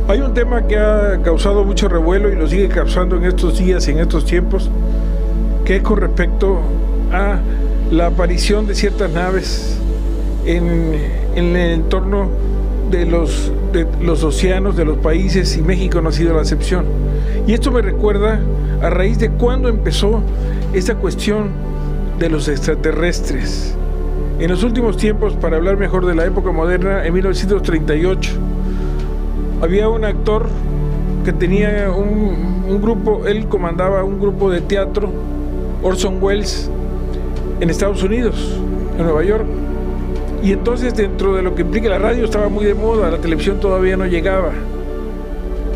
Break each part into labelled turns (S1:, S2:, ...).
S1: Hay un tema que ha causado mucho revuelo y lo sigue causando en estos días y en estos tiempos, que es con respecto a la aparición de ciertas naves en el entorno de los océanos, de los países, y México no ha sido la excepción. Y esto me recuerda a raíz de cuándo empezó esta cuestión de los extraterrestres. En los últimos tiempos, para hablar mejor de la época moderna, en 1938, había un actor que tenía un grupo, él comandaba un grupo de teatro, Orson Welles, en Estados Unidos, en Nueva York. Y entonces, dentro de lo que implica, la radio estaba muy de moda, la televisión todavía no llegaba.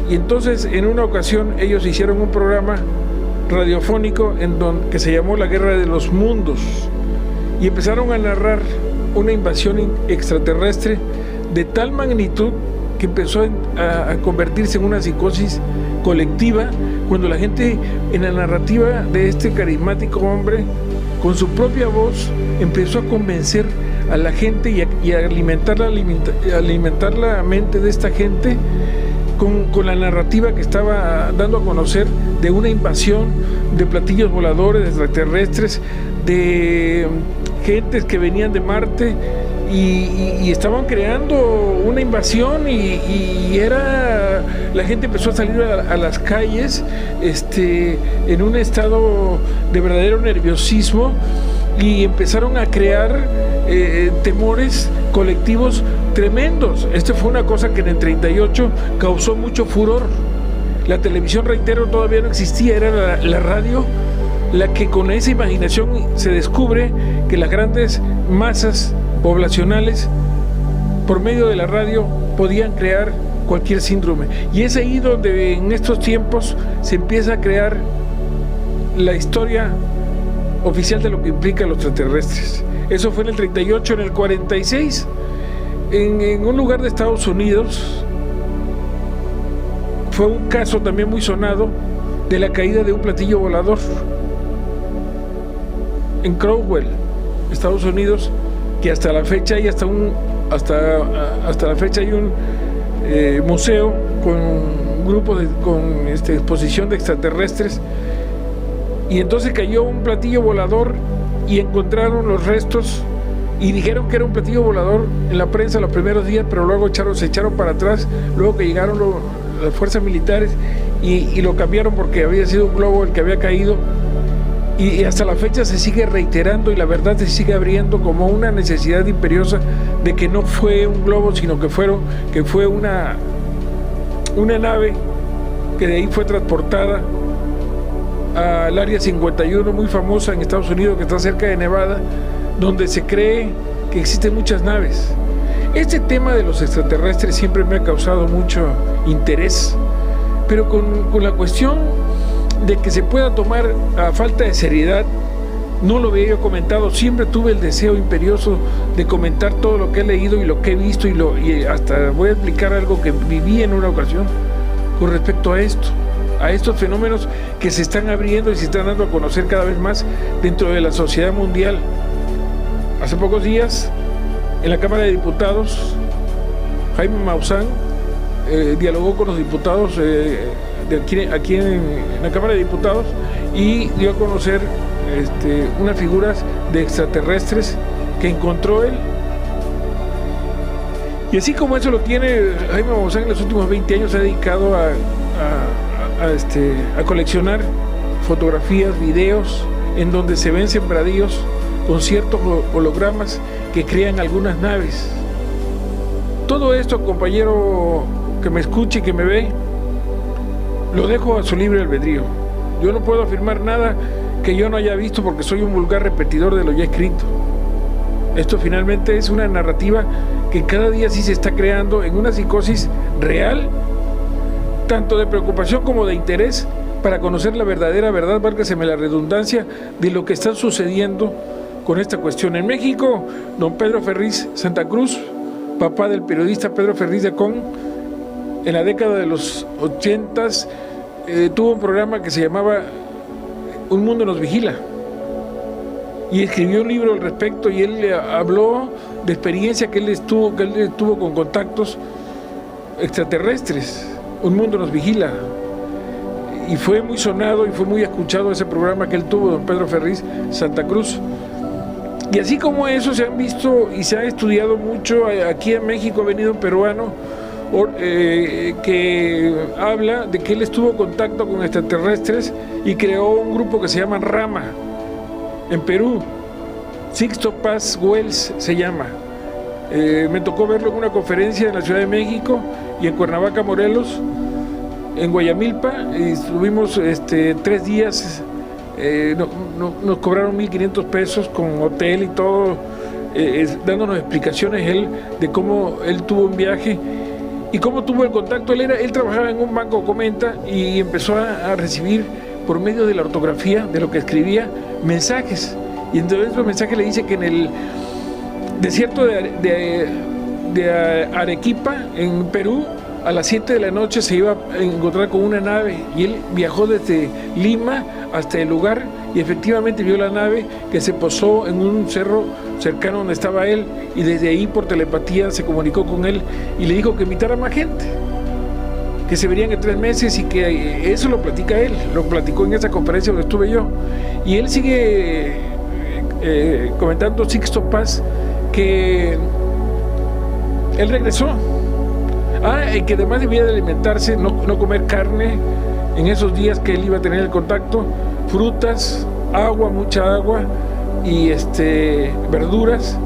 S1: Y entonces, en una ocasión, ellos hicieron un programa radiofónico que se llamó La Guerra de los Mundos, y empezaron a narrar una invasión extraterrestre de tal magnitud que empezó a convertirse en una psicosis colectiva, cuando la gente, en la narrativa de este carismático hombre, con su propia voz, empezó a convencer a la gente y a alimentar la mente de esta gente con la narrativa que estaba dando a conocer de una invasión de platillos voladores, de extraterrestres, de gentes que venían de Marte y estaban creando una invasión y la gente empezó a salir a las calles en un estado de verdadero nerviosismo, y empezaron a crear temores colectivos tremendos. Fue una cosa que en el 38 causó mucho furor. La televisión, reitero, todavía no existía, era la radio la que, con esa imaginación, se descubre que las grandes masas poblacionales, por medio de la radio, podían crear cualquier síndrome. Y es ahí donde en estos tiempos se empieza a crear la historia oficial de lo que implica los extraterrestres. Eso fue en el 38. En el 46, en un lugar de Estados Unidos, fue un caso también muy sonado de la caída de un platillo volador en Crowell, Estados Unidos, que hasta la fecha hay hasta la fecha hay un museo con un grupo con exposición de extraterrestres. Y entonces cayó un platillo volador y encontraron los restos y dijeron que era un platillo volador en la prensa los primeros días, pero luego se echaron para atrás, luego que llegaron las fuerzas militares y lo cambiaron porque había sido un globo el que había caído. Y hasta la fecha se sigue reiterando, y la verdad se sigue abriendo como una necesidad imperiosa de que no fue un globo, sino que fue una nave que de ahí fue transportada al Área 51, muy famosa en Estados Unidos, que está cerca de Nevada, donde se cree que existen muchas naves. Este tema de los extraterrestres siempre me ha causado mucho interés, pero con la cuestión de que se pueda tomar a falta de seriedad, no lo había yo comentado. Siempre tuve el deseo imperioso de comentar todo lo que he leído y lo que he visto, y hasta voy a explicar algo que viví en una ocasión con respecto a estos fenómenos que se están abriendo y se están dando a conocer cada vez más dentro de la sociedad mundial. Hace pocos días, en la Cámara de Diputados, Jaime Maussan dialogó con los diputados aquí en la Cámara de Diputados, y dio a conocer unas figuras de extraterrestres que encontró él. Y así como eso lo tiene Jaime Maussan, en los últimos 20 años se ha dedicado a coleccionar fotografías, videos, en donde se ven sembradíos con ciertos hologramas que crean algunas naves. Todo esto, compañero que me escuche y que me ve, lo dejo a su libre albedrío. Yo no puedo afirmar nada que yo no haya visto, porque soy un vulgar repetidor de lo ya escrito. Esto finalmente es una narrativa que cada día sí se está creando en una psicosis real, tanto de preocupación como de interés, para conocer la verdadera verdad, válgaseme la redundancia, de lo que está sucediendo con esta cuestión. En México, don Pedro Ferriz Santa Cruz, papá del periodista Pedro Ferriz de Con, en la década de los 80s, tuvo un programa que se llamaba Un Mundo Nos Vigila, y escribió un libro al respecto, y él habló de experiencia que él tuvo con contactos extraterrestres. Un Mundo Nos Vigila. Y fue muy sonado y fue muy escuchado ese programa que él tuvo, don Pedro Ferriz, Santa Cruz. Y así como eso se han visto y se ha estudiado mucho. Aquí en México ha venido un peruano que habla de que él estuvo en contacto con extraterrestres y creó un grupo que se llama Rama en Perú. Sixto Paz Wells se llama. Me tocó verlo en una conferencia en la Ciudad de México y en Cuernavaca, Morelos, en Guayamilpa, y estuvimos 3 días. Nos cobraron 1,500 pesos con hotel y todo, dándonos explicaciones él de cómo él tuvo un viaje y cómo tuvo el contacto. Él trabajaba en un banco, comenta, y empezó a recibir por medio de la ortografía, de lo que escribía, mensajes. Y entonces los mensajes le dice que en el desierto de Arequipa, en Perú, a las 7 de la noche se iba a encontrar con una nave, y él viajó desde Lima hasta el lugar y efectivamente vio la nave que se posó en un cerro cercano donde estaba él, y desde ahí por telepatía se comunicó con él y le dijo que invitara a más gente, que se verían en 3 meses, y que eso lo platica él, lo platicó en esa conferencia donde estuve yo. Y él sigue comentando, Sixto Paz, que él regresó. Y que además debía de alimentarse, no comer carne en esos días que él iba a tener el contacto, frutas, agua, mucha agua, y verduras,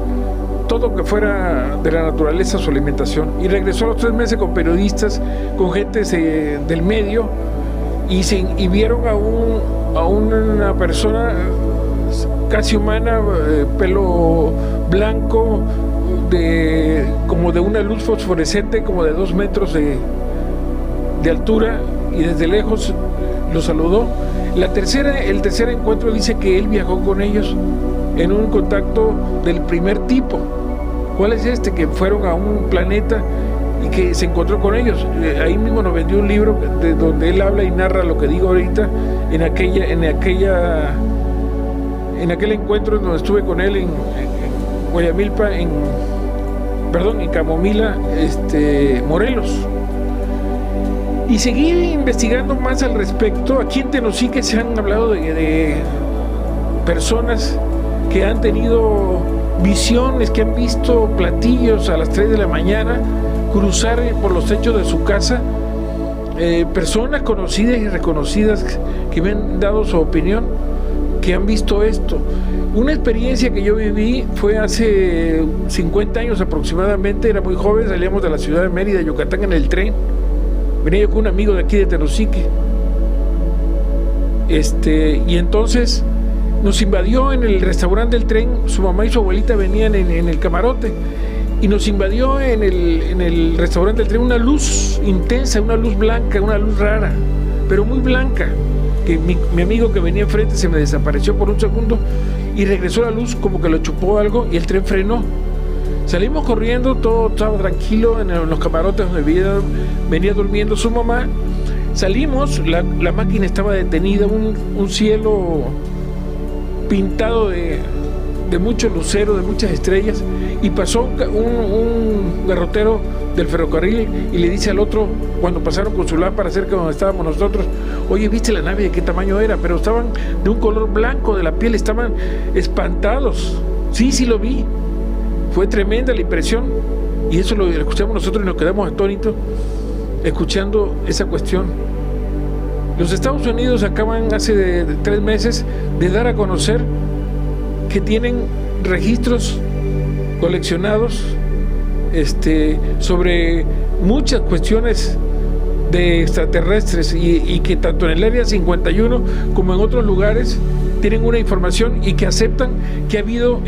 S1: todo que fuera de la naturaleza su alimentación. Y regresó a los 3 meses con periodistas, con gente del medio, y vieron a una persona casi humana, pelo blanco, como de una luz fosforescente, como de 2 metros de altura, y desde lejos lo saludó. El tercer encuentro dice que él viajó con ellos en un contacto del primer tipo. ¿Cuál es este? Que fueron a un planeta y que se encontró con ellos. Ahí mismo nos vendió un libro de donde él habla y narra lo que digo ahorita, en aquel encuentro donde estuve con él en Guayamilpa, en Camomila, Morelos. Y seguí investigando más al respecto. Aquí en Tenosique se han hablado de personas que han tenido visiones, que han visto platillos a las 3 de la mañana cruzar por los techos de su casa. Personas conocidas y reconocidas que me han dado su opinión, que han visto esto. Una experiencia que yo viví fue hace 50 años aproximadamente. Era muy joven, salíamos de la ciudad de Mérida, Yucatán, en el tren. Venía yo con un amigo de aquí de Tenosique. Y entonces nos invadió en el restaurante del tren. Su mamá y su abuelita venían en el camarote, y nos invadió en el restaurante del tren una luz intensa, una luz blanca, una luz rara, pero muy blanca, que mi amigo que venía enfrente se me desapareció por un segundo y regresó la luz, como que lo chupó algo, y el tren frenó. Salimos corriendo, todo estaba tranquilo en los camarotes donde venía durmiendo su mamá. Salimos, la máquina estaba detenida, un cielo pintado de mucho lucero, de muchas estrellas, y pasó un garrotero del ferrocarril y le dice al otro, cuando pasaron con su lámpara cerca de donde estábamos nosotros: oye, ¿viste la nave? ¿De qué tamaño era? Pero estaban de un color blanco de la piel, estaban espantados. Sí lo vi. Fue tremenda la impresión, y eso lo escuchamos nosotros y nos quedamos atónitos escuchando esa cuestión. Los Estados Unidos acaban hace 3 meses de dar a conocer que tienen registros coleccionados sobre muchas cuestiones de extraterrestres, y que tanto en el Área 51 como en otros lugares tienen una información, y que aceptan que ha habido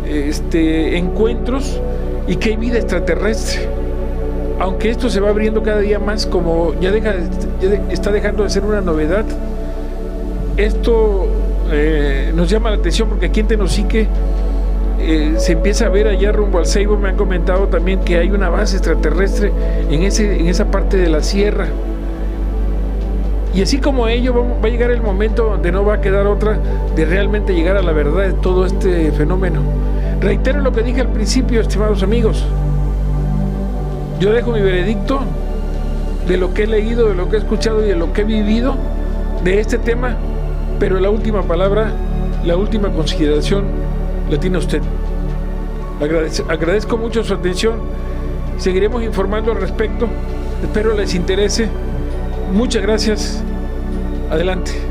S1: encuentros y que hay vida extraterrestre, aunque esto se va abriendo cada día más, como ya está dejando de ser una novedad. Esto nos llama la atención porque aquí en Tenosique se empieza a ver allá rumbo al Ceibo. Me han comentado también que hay una base extraterrestre en esa parte de la sierra. Y así como ello, va a llegar el momento donde no va a quedar otra de realmente llegar a la verdad de todo este fenómeno. Reitero lo que dije al principio, estimados amigos. Yo dejo mi veredicto de lo que he leído, de lo que he escuchado y de lo que he vivido de este tema, pero la última palabra, la última consideración la tiene usted. Agradezco mucho su atención. Seguiremos informando al respecto. Espero les interese. Muchas gracias. Adelante.